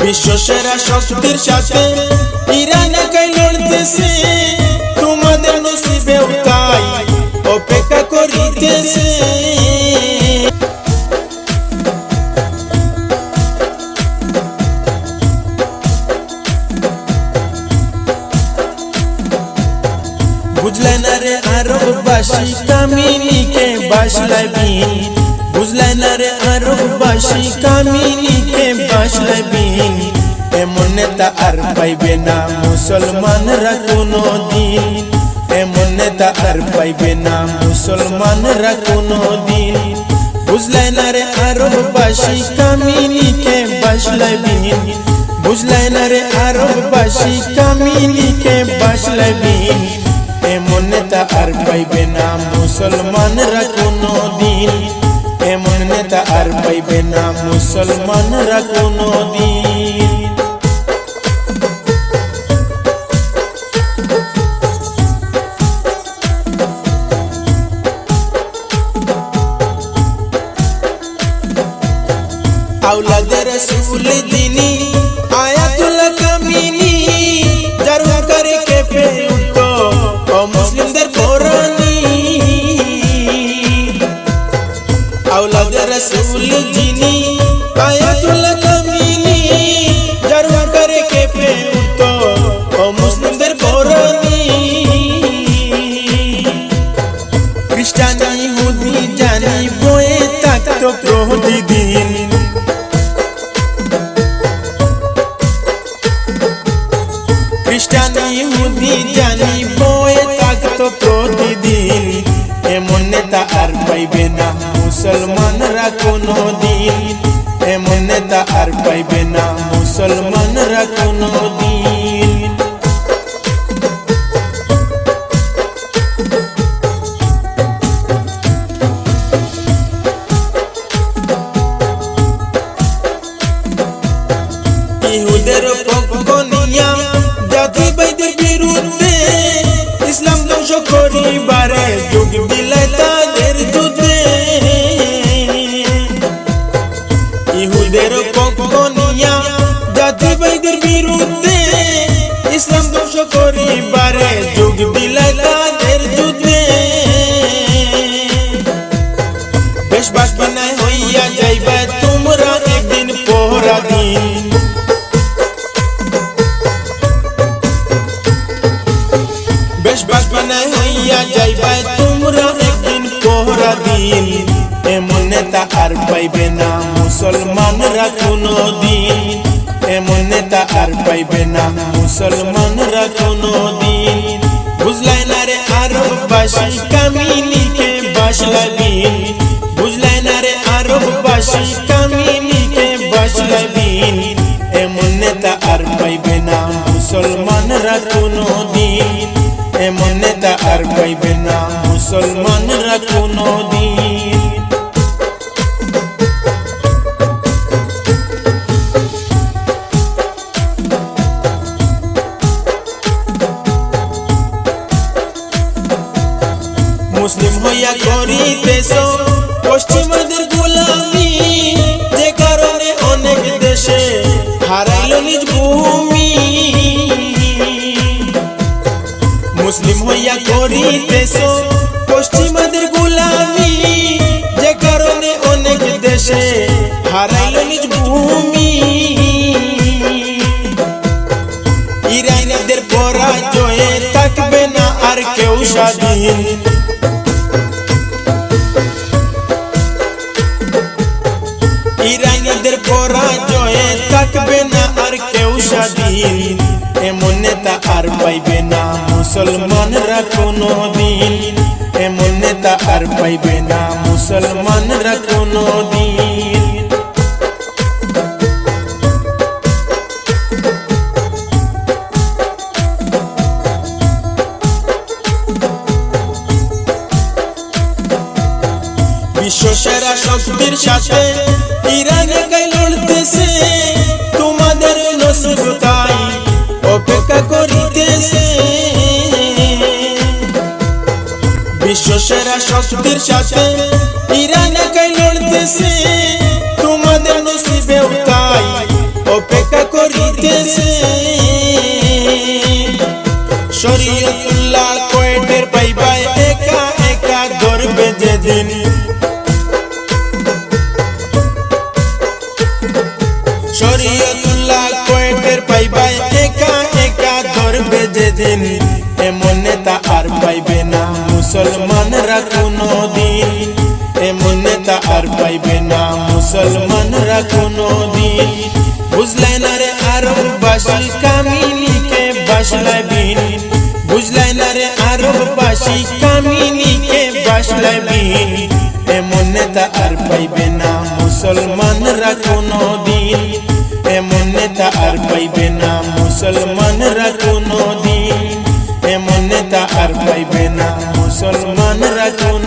বিশ্বসেরা শক্তির সাথে ইরান একাই লড়তেছে, তোমাদের নসিবেও তাই অপেক্ষা করিতেছে। বুঝলে না রে আরববাসী কামিনীকে বাসলাই বিন, বুঝলে না রে আরববাসী কামিনীকে বাসলাই বিন। এমন নেতা আর পাইবে না মুসলমানরা কোনো দিন, এমন নেতা আর পাইবে না মুসলমানরা কোনো দিন। বুঝলে না রে আরববাসী কামিনীকে বাসলাই বিন, বুঝলে না রে আরববাসী কামিনীকে বাসলাই বিন। এমন নেতা আর পাইবে না মুসলমানরা কোনো দিন, এমন নেতা আর পাইবে না মুসলমানরা কোনো দিন। আওলাদে রাসূল যিনি আয়াতুল্লাহ কামিনী, যার হুঙ্কারে কেঁপে উঠত অমুসলিমদের পরাণী। আওলাদে রাসূল যিনি আয়াতুল্লাহ কামিনী, যার হুঙ্কারে কেঁপে উঠত অমুসলিমদের পরাণী। খ্রিস্টান ইহুদি জানি বয়ে থাকত প্রতিদিন, খ্রিস্টান ইহুদি জানি বয়ে থাকত প্রতিদিন। এমন নেতা আর পাইবে না মুসলমানরা কোনো দিন, এমন নেতা আর পাইবে না মুসলমানরা কোনো দিন। ইহুদের পক্ষ নিয়া জাতিবাদের বিরুদ্ধে ইসলাম ধ্বংস করিবারে যোগ দিলাই তাদের যুদ্ধে। ইহুদের পক্ষ নিয়া জাতিবাদের বিরুদ্ধে ইসলাম ধ্বংস করিবারে যোগ দিলাই তাদের যুদ্ধে। বেশ বাসবানায় হইয়া যাইবা তোমরা একদিন পরাধীন, বেশ বাসবানায় হইয়া যাইবা তোমরা একদিন পরাধীন। এমন নেতা আর পাইবে না মুসলমানরা কোনো দিন, এমন নেতা আর পাইবে না মুসলমানরা কোনো দিন। বুঝলাই না রে আরববাসী কামিনীকে বাসলাই বিন, বুঝলাই না রে আরববাসী কামিনীকে বাসলাই বিন। এমন নেতা আর পাইবে না মুসলমানরা কোনো দিন, এমন নেতা আর পাইবে না মুসলমানরা কোনো দিন। মুসলিম হইয়া করিতেছ পশ্চিমাদের গোলামি, যে কারণে অনেক দেশে হারাইল নিজ ভূমি। মুসলিম হইয়া করিতেছ পশ্চিমাদের গোলামি, যে কারণে অনেক দেশে হারাইল নিজ ভূমি। ইরানীদের পরাজয়ে থাকবে না আর কেউ স্বাধীন, ইরানীদের পরাজয়ে থাকবে না আর কেউ স্বাধীন। এমন নেতা আর পাইবে না মুসলমানরা কোনো দিন, এমন নেতা আর পাইবে না মুসলমানরা কোনো দিন। বিশ্বসেরা শক্তির সাথে ইরান একাই লড়তেছে, তোমাদের নসিব তাই অপেক্ষা করিতেছে। বিশ্বসেরা শক্তির সাথে ইরান একাই লড়তেছে, তোমাদের নসিবেও তাই অপেক্ষা করিতেছে শরীয়তুল্লাহ কয়টের পাইবা একা একা ধরবে যেদিন শরীয়তুল্লাহ কয়টের পাইবা একা একা ধরবে যেদিন এমন নেতা আর পাইবে না মুসলমানরা কোনদিন এমন নেতা আর পাইবে না মুসলমানরা কোনদিন বুঝলাই না রে আরববাসী কামিনীকে বাসলাই বিন বুঝলাই না রে আরববাসী কামিনীকে বাসলাই বিন এমন নেতা আর পাইবে না মুসলমানরা কোনদিন এমন নেতা আর পাইবে না মুসলমানরা কোনদিন এমন নেতা আর পাইবে না মুসলমানরা কোন